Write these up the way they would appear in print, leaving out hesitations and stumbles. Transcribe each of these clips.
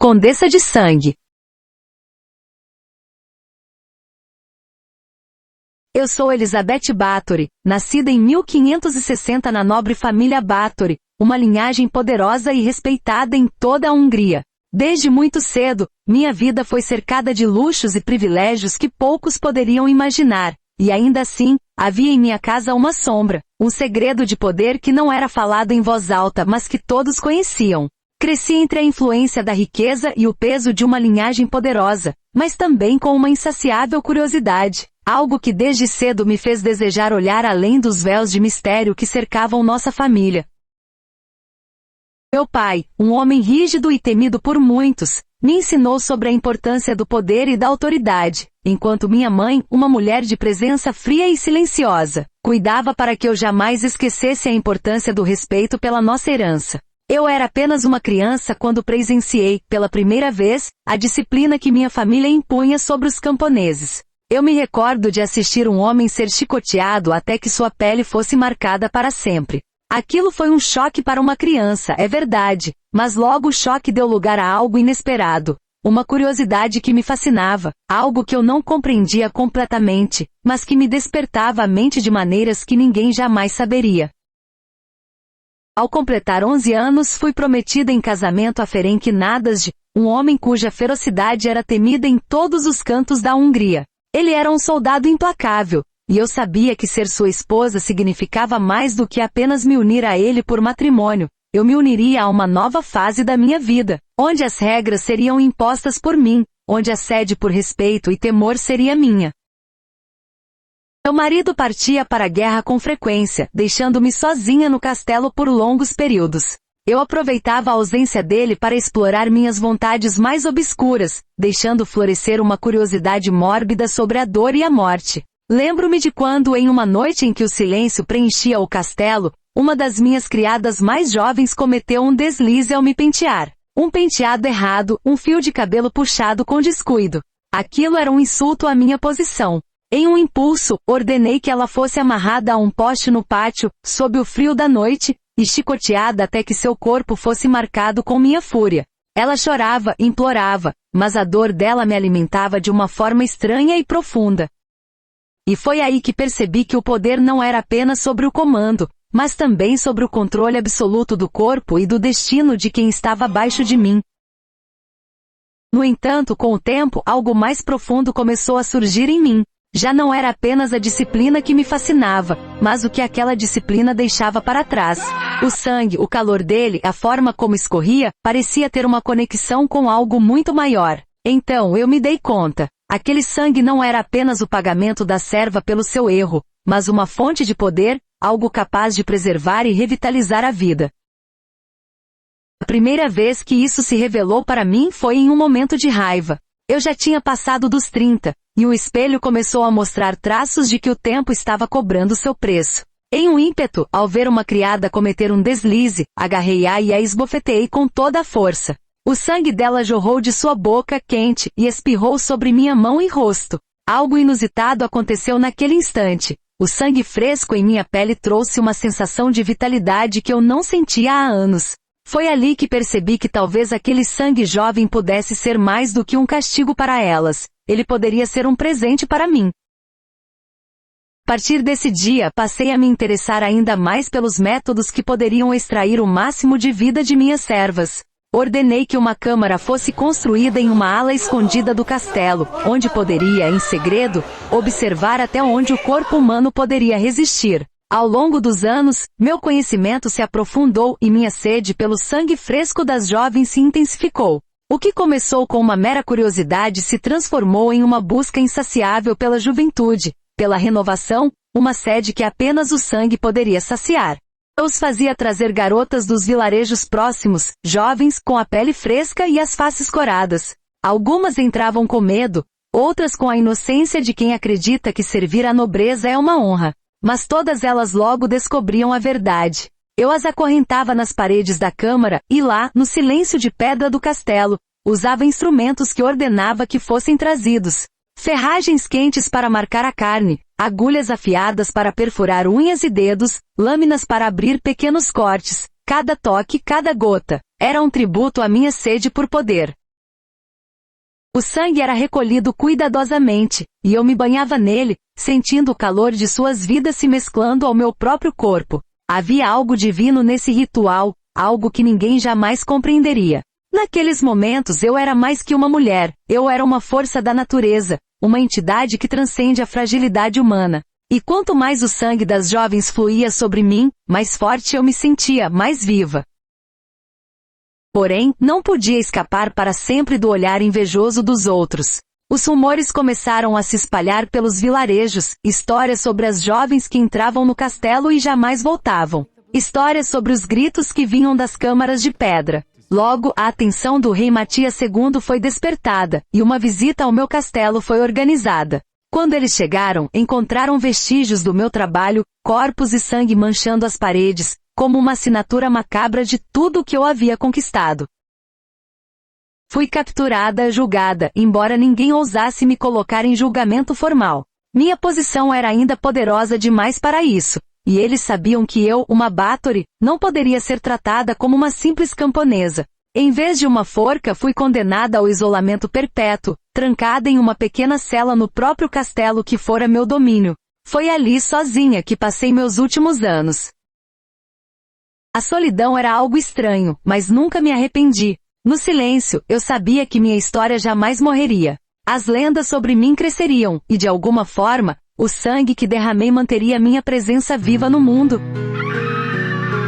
Condessa de Sangue. Eu sou Elizabeth Báthory, nascida em 1560 na nobre família Báthory, uma linhagem poderosa e respeitada em toda a Hungria. Desde muito cedo, minha vida foi cercada de luxos e privilégios que poucos poderiam imaginar, e ainda assim, havia em minha casa uma sombra, um segredo de poder que não era falado em voz alta, mas que todos conheciam. Cresci entre a influência da riqueza e o peso de uma linhagem poderosa, mas também com uma insaciável curiosidade, algo que desde cedo me fez desejar olhar além dos véus de mistério que cercavam nossa família. Meu pai, um homem rígido e temido por muitos, me ensinou sobre a importância do poder e da autoridade, enquanto minha mãe, uma mulher de presença fria e silenciosa, cuidava para que eu jamais esquecesse a importância do respeito pela nossa herança. Eu era apenas uma criança quando presenciei, pela primeira vez, a disciplina que minha família impunha sobre os camponeses. Eu me recordo de assistir um homem ser chicoteado até que sua pele fosse marcada para sempre. Aquilo foi um choque para uma criança, é verdade, mas logo o choque deu lugar a algo inesperado. Uma curiosidade que me fascinava, algo que eu não compreendia completamente, mas que me despertava a mente de maneiras que ninguém jamais saberia. Ao completar 11 anos fui prometida em casamento a Ferenc Nadasdy, um homem cuja ferocidade era temida em todos os cantos da Hungria. Ele era um soldado implacável, e eu sabia que ser sua esposa significava mais do que apenas me unir a ele por matrimônio. Eu me uniria a uma nova fase da minha vida, onde as regras seriam impostas por mim, onde a sede por respeito e temor seria minha. Meu marido partia para a guerra com frequência, deixando-me sozinha no castelo por longos períodos. Eu aproveitava a ausência dele para explorar minhas vontades mais obscuras, deixando florescer uma curiosidade mórbida sobre a dor e a morte. Lembro-me de quando, em uma noite em que o silêncio preenchia o castelo, uma das minhas criadas mais jovens cometeu um deslize ao me pentear. Um penteado errado, um fio de cabelo puxado com descuido. Aquilo era um insulto à minha posição. Em um impulso, ordenei que ela fosse amarrada a um poste no pátio, sob o frio da noite, e chicoteada até que seu corpo fosse marcado com minha fúria. Ela chorava, implorava, mas a dor dela me alimentava de uma forma estranha e profunda. E foi aí que percebi que o poder não era apenas sobre o comando, mas também sobre o controle absoluto do corpo e do destino de quem estava abaixo de mim. No entanto, com o tempo, algo mais profundo começou a surgir em mim. Já não era apenas a disciplina que me fascinava, mas o que aquela disciplina deixava para trás. O sangue, o calor dele, a forma como escorria, parecia ter uma conexão com algo muito maior. Então eu me dei conta. Aquele sangue não era apenas o pagamento da serva pelo seu erro, mas uma fonte de poder, algo capaz de preservar e revitalizar a vida. A primeira vez que isso se revelou para mim foi em um momento de raiva. Eu já tinha passado dos 30, e o espelho começou a mostrar traços de que o tempo estava cobrando seu preço. Em um ímpeto, ao ver uma criada cometer um deslize, agarrei-a e a esbofeteei com toda a força. O sangue dela jorrou de sua boca quente e espirrou sobre minha mão e rosto. Algo inusitado aconteceu naquele instante. O sangue fresco em minha pele trouxe uma sensação de vitalidade que eu não sentia há anos. Foi ali que percebi que talvez aquele sangue jovem pudesse ser mais do que um castigo para elas. Ele poderia ser um presente para mim. A partir desse dia, passei a me interessar ainda mais pelos métodos que poderiam extrair o máximo de vida de minhas servas. Ordenei que uma câmara fosse construída em uma ala escondida do castelo, onde poderia, em segredo, observar até onde o corpo humano poderia resistir. Ao longo dos anos, meu conhecimento se aprofundou e minha sede pelo sangue fresco das jovens se intensificou. O que começou com uma mera curiosidade se transformou em uma busca insaciável pela juventude, pela renovação, uma sede que apenas o sangue poderia saciar. Eu os fazia trazer garotas dos vilarejos próximos, jovens, com a pele fresca e as faces coradas. Algumas entravam com medo, outras com a inocência de quem acredita que servir à nobreza é uma honra. Mas todas elas logo descobriam a verdade. Eu as acorrentava nas paredes da câmara, e lá, no silêncio de pedra do castelo, usava instrumentos que ordenava que fossem trazidos. Ferragens quentes para marcar a carne, agulhas afiadas para perfurar unhas e dedos, lâminas para abrir pequenos cortes. Cada toque, cada gota, era um tributo à minha sede por poder. O sangue era recolhido cuidadosamente, e eu me banhava nele, sentindo o calor de suas vidas se mesclando ao meu próprio corpo. Havia algo divino nesse ritual, algo que ninguém jamais compreenderia. Naqueles momentos eu era mais que uma mulher, eu era uma força da natureza, uma entidade que transcende a fragilidade humana. E quanto mais o sangue das jovens fluía sobre mim, mais forte eu me sentia, mais viva. Porém, não podia escapar para sempre do olhar invejoso dos outros. Os rumores começaram a se espalhar pelos vilarejos, histórias sobre as jovens que entravam no castelo e jamais voltavam. Histórias sobre os gritos que vinham das câmaras de pedra. Logo, a atenção do rei Matias II foi despertada, e uma visita ao meu castelo foi organizada. Quando eles chegaram, encontraram vestígios do meu trabalho, corpos e sangue manchando as paredes, como uma assinatura macabra de tudo o que eu havia conquistado. Fui capturada, julgada, embora ninguém ousasse me colocar em julgamento formal. Minha posição era ainda poderosa demais para isso, e eles sabiam que eu, uma Báthory, não poderia ser tratada como uma simples camponesa. Em vez de uma forca, fui condenada ao isolamento perpétuo, trancada em uma pequena cela no próprio castelo que fora meu domínio. Foi ali sozinha que passei meus últimos anos. A solidão era algo estranho, mas nunca me arrependi. No silêncio, eu sabia que minha história jamais morreria. As lendas sobre mim cresceriam, e de alguma forma, o sangue que derramei manteria minha presença viva no mundo.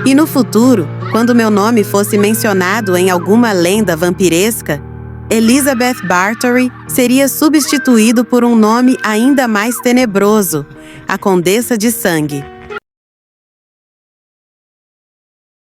E no futuro, quando meu nome fosse mencionado em alguma lenda vampiresca, Elizabeth Báthory seria substituído por um nome ainda mais tenebroso, a Condessa de Sangue.